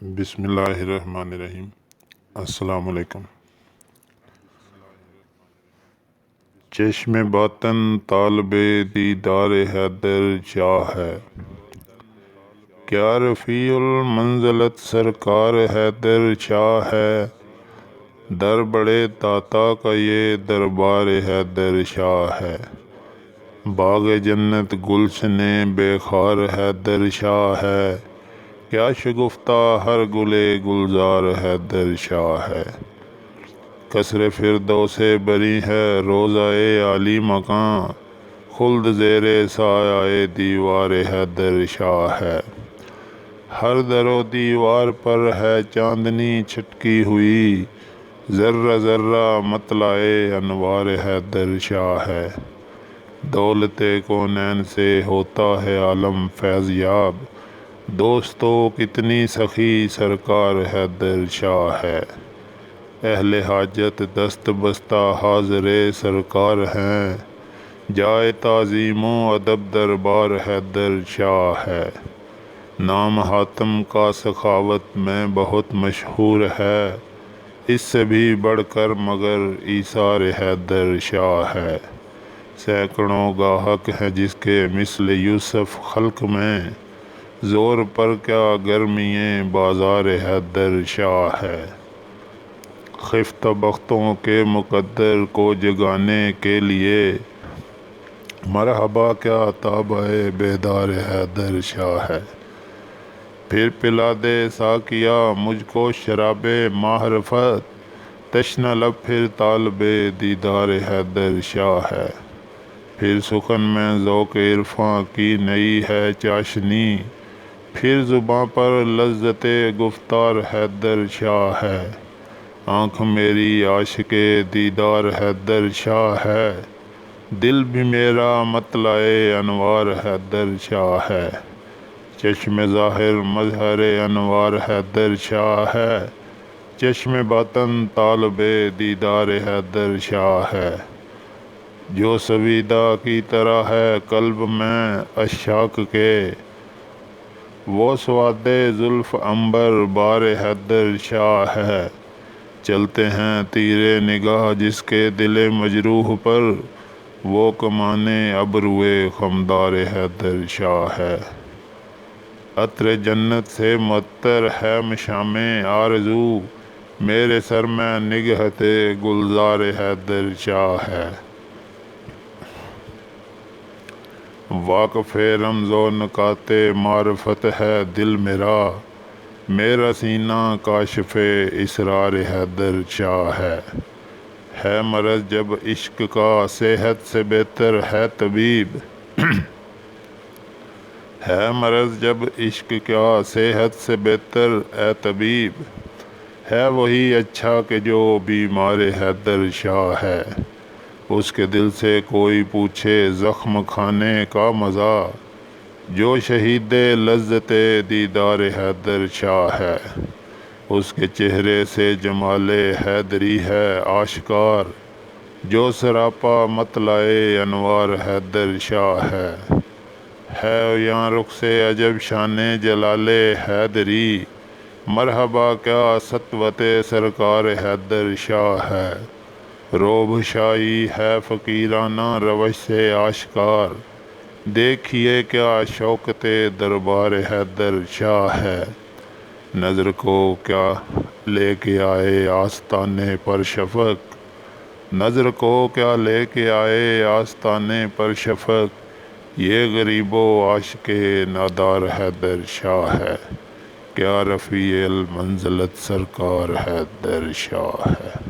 بسم اللہ الرحمن الرحیم۔ السلام علیکم۔ چشم باطن طالب دیدار حیدر شاہ ہے، کیا رفیع المنزلت سرکار حیدر شاہ ہے۔ در بڑے داتا کا یہ دربار حیدر شاہ ہے، باغ جنت گلشن بے خار حیدر شاہ ہے، کیا شگفتہ ہر گلے گلزار حیدر شاہ ہے۔ قصر فردوس بری ہے روضہ عالی مکان، خلد زیر سایہ دیوار حیدر شاہ ہے، ہر در و دیوار پر ہے چاندنی چھٹکی ہوئی، ذرہ ذرہ مطلع انوار حیدر شاہ ہے۔ دولت کونین سے ہوتا ہے عالم فیض یاب، دوستو کتنی سخی سرکار حیدر شاہ ہے۔ اہل حاجت دست بستہ حاضر سرکار ہیں، جائے تعظیم و ادب دربار حیدر شاہ ہے۔ نام حاتم کا سخاوت میں بہت مشہور ہے، اس سے بھی بڑھ کر مگر ایثار حیدر شاہ ہے۔ سینکڑوں گاہک ہیں جس کے مثل یوسف خلق میں، زور پر کیا گرمی بازار حیدر شاہ ہے۔ خفتہ بختوں کے مقدر کو جگانے کے لیے، مرحبا کیا طابع بیدار حیدر شاہ ہے۔ پھر پلا دے ساقیا مجھ کو شراب معرفت، تشنہ لب پھر طالب دیدار حیدر شاہ ہے۔ پھر سخن میں ذوق عرفاں کی نئی ہے چاشنی، پھر زباں پر لذت گفتار حیدر شاہ ہے۔ آنکھ میری عاشق دیدار حیدر شاہ ہے، دل بھی میرا مطلع انوار حیدر شاہ ہے۔ چشم ظاہر مظہر انوار حیدر شاہ ہے، چشم باطن طالب دیدار حیدر شاہ ہے۔ جو سویدہ کی طرح ہے قلب میں عشاق کے، وہ سواد زلف عنبر بار حیدر شاہ ہے۔ چلتے ہیں تیرے نگاہ جس کے دل مجروح پر، وہ کمان ابرو خمدار حیدر شاہ ہے۔ عطر جنت سے معطر ہے مشام آرزو، میرے سر میں نگہت گلزار حیدر شاہ ہے۔ واقف رمز و نکات معرفت ہے دل میرا، میرا سینہ کاشف اسرار حیدر شاہ ہے۔ مرض جب عشق کا صحت سے بہتر ہے طبیب، ہے مرض جب عشق کا صحت سے بہتر اے طبیب، ہے وہی اچھا کہ جو بیمار حیدر شاہ ہے۔ اس کے دل سے کوئی پوچھے زخم کھانے کا مزہ، جو شہید لذت دیدار حیدر شاہ ہے۔ اس کے چہرے سے جمال حیدری ہے آشکار، جو سراپا مطلع انوار حیدر شاہ ہے یہاں رخ سے عجب شان جلال حیدری، مرحبا کیا سطوت سرکار حیدر شاہ ہے۔ روب شاہی ہے فقیرانہ روش سے آشکار، دیکھیے کیا شوکت دربار حیدر شاہ ہے۔ نظر کو کیا لے کے آئے آستانے پر شفق، نظر کو کیا لے کے آئے آستانے پر شفق، یہ غریب و عاشق نادار حیدر شاہ ہے، کیا رفیع المنزلت سرکار حیدر شاہ ہے۔